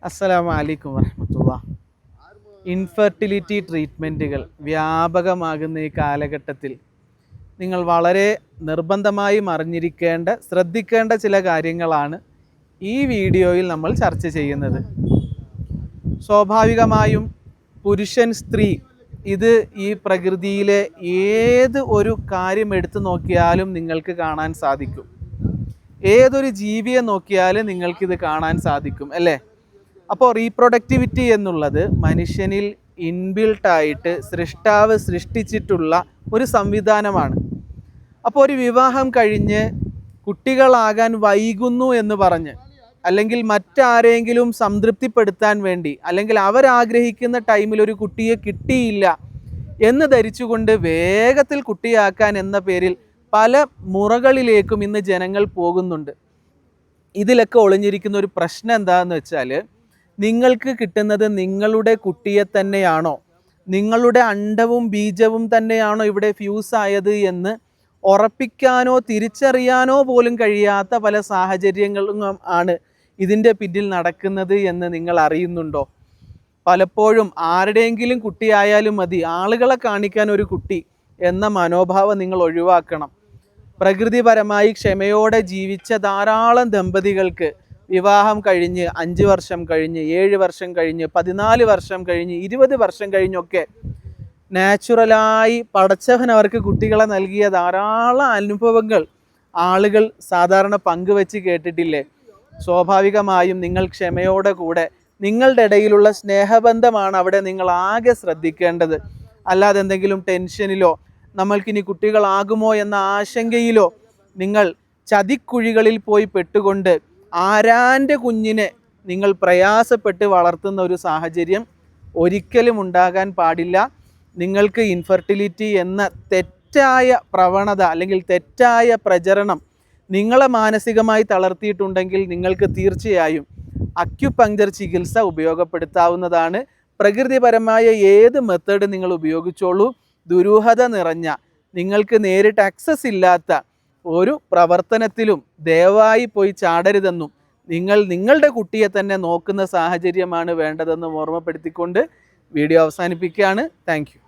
അസ്സലാമു അലൈക്കും വറഹ്മത്തുള്ളാഹി. ഇൻഫെർട്ടിലിറ്റി ട്രീറ്റ്മെൻറ്റുകൾ വ്യാപകമാകുന്ന ഈ കാലഘട്ടത്തിൽ നിങ്ങൾ വളരെ നിർബന്ധമായും അറിഞ്ഞിരിക്കേണ്ട, ശ്രദ്ധിക്കേണ്ട ചില കാര്യങ്ങളാണ് ഈ വീഡിയോയിൽ നമ്മൾ ചർച്ച ചെയ്യുന്നത്. സ്വാഭാവികമായും പുരുഷൻ, സ്ത്രീ, ഇത് ഈ പ്രകൃതിയിലെ ഏത് ഒരു കാര്യം എടുത്തു നോക്കിയാലും നിങ്ങൾക്ക് കാണാൻ സാധിക്കും. ഏതൊരു ജീവിയെ നോക്കിയാലും നിങ്ങൾക്കിത് കാണാൻ സാധിക്കും, അല്ലേ? അപ്പോൾ റീപ്രൊഡക്റ്റിവിറ്റി എന്നുള്ളത് മനുഷ്യനിൽ ഇൻബിൽട്ടായിട്ട് സൃഷ്ടാവ് സൃഷ്ടിച്ചിട്ടുള്ള ഒരു സംവിധാനമാണ്. അപ്പോൾ ഒരു വിവാഹം കഴിഞ്ഞ് കുട്ടികളാകാൻ വൈകുന്നു എന്ന് പറഞ്ഞ്, അല്ലെങ്കിൽ മറ്റാരെങ്കിലും സംതൃപ്തിപ്പെടുത്താൻ വേണ്ടി, അല്ലെങ്കിൽ അവരാഗ്രഹിക്കുന്ന ടൈമിൽ ഒരു കുട്ടിയെ കിട്ടിയില്ല എന്ന് ധരിച്ചുകൊണ്ട് വേഗത്തിൽ കുട്ടിയാക്കാൻ എന്ന പേരിൽ പല മുറകളിലേക്കും ഇന്ന് ജനങ്ങൾ പോകുന്നുണ്ട്. ഇതിലൊക്കെ ഒളിഞ്ഞിരിക്കുന്ന ഒരു പ്രശ്നം എന്താണെന്ന് വെച്ചാൽ, നിങ്ങൾക്ക് കിട്ടുന്നത് നിങ്ങളുടെ കുട്ടിയെ തന്നെയാണോ, നിങ്ങളുടെ അണ്ഡവും ബീജവും തന്നെയാണോ ഇവിടെ ഫ്യൂസ് ആയത് എന്ന് ഉറപ്പിക്കാനോ തിരിച്ചറിയാനോ പോലും കഴിയാത്ത പല സാഹചര്യങ്ങളും ആണ് ഇതിൻ്റെ പിന്നിൽ നടക്കുന്നത് എന്ന് നിങ്ങൾ അറിയുന്നുണ്ടോ? പലപ്പോഴും ആരുടെയെങ്കിലും കുട്ടിയായാലും മതി, ആളുകളെ കാണിക്കാൻ ഒരു കുട്ടി എന്ന മനോഭാവം നിങ്ങൾ ഒഴിവാക്കണം. പ്രകൃതിപരമായി ക്ഷമയോടെ ജീവിച്ച ധാരാളം ദമ്പതികൾക്ക് വിവാഹം കഴിഞ്ഞ് 5 വർഷം കഴിഞ്ഞ്, 7 വർഷം കഴിഞ്ഞ്, 14 വർഷം കഴിഞ്ഞ്, 20 വർഷം കഴിഞ്ഞൊക്കെ നാച്ചുറലായി പടച്ചവൻ അവർക്ക് കുട്ടികളെ നൽകിയ ധാരാളം അനുഭവങ്ങൾ ആളുകൾ സാധാരണ പങ്കുവെച്ച് കേട്ടിട്ടില്ലേ? സ്വാഭാവികമായും നിങ്ങൾ ക്ഷമയോടെ കൂടെ നിങ്ങളുടെ ഇടയിലുള്ള സ്നേഹബന്ധമാണ് അവിടെ നിങ്ങൾ ആകെ ശ്രദ്ധിക്കേണ്ടത്. അല്ലാതെ എന്തെങ്കിലും ടെൻഷനിലോ നമ്മൾക്കിനി കുട്ടികളാകുമോ എന്ന ആശങ്കയിലോ നിങ്ങൾ ചതിക്കുഴികളിൽ പോയി പെട്ടുകൊണ്ട് ആരാൻ്റെ കുഞ്ഞിനെ നിങ്ങൾ പ്രയാസപ്പെട്ട് വളർത്തുന്ന ഒരു സാഹചര്യം ഒരിക്കലും ഉണ്ടാകാൻ പാടില്ല. നിങ്ങൾക്ക് ഇൻഫെർട്ടിലിറ്റി എന്ന തെറ്റായ പ്രവണത അല്ലെങ്കിൽ തെറ്റായ പ്രചരണം നിങ്ങളെ മാനസികമായി തളർത്തിയിട്ടുണ്ടെങ്കിൽ നിങ്ങൾക്ക് തീർച്ചയായും അക്യുപങ്ക്ചർ ചികിത്സ ഉപയോഗപ്പെടുത്താവുന്നതാണ്. പ്രകൃതിപരമായ ഏത് മെത്തേഡ് നിങ്ങൾ ഉപയോഗിച്ചോളൂ. ദുരൂഹത നിറഞ്ഞ, നിങ്ങൾക്ക് നേരിട്ട് ആക്സസ് ഇല്ലാത്ത ഒരു പ്രവർത്തനത്തിലും ദയവായി പോയി ചാടരുതെന്നും നിങ്ങളുടെ കുട്ടിയെ തന്നെ നോക്കുന്ന സാഹചര്യമാണ് വേണ്ടതെന്നും ഓർമ്മപ്പെടുത്തിക്കൊണ്ട് വീഡിയോ അവസാനിപ്പിക്കുകയാണ്. Thank you.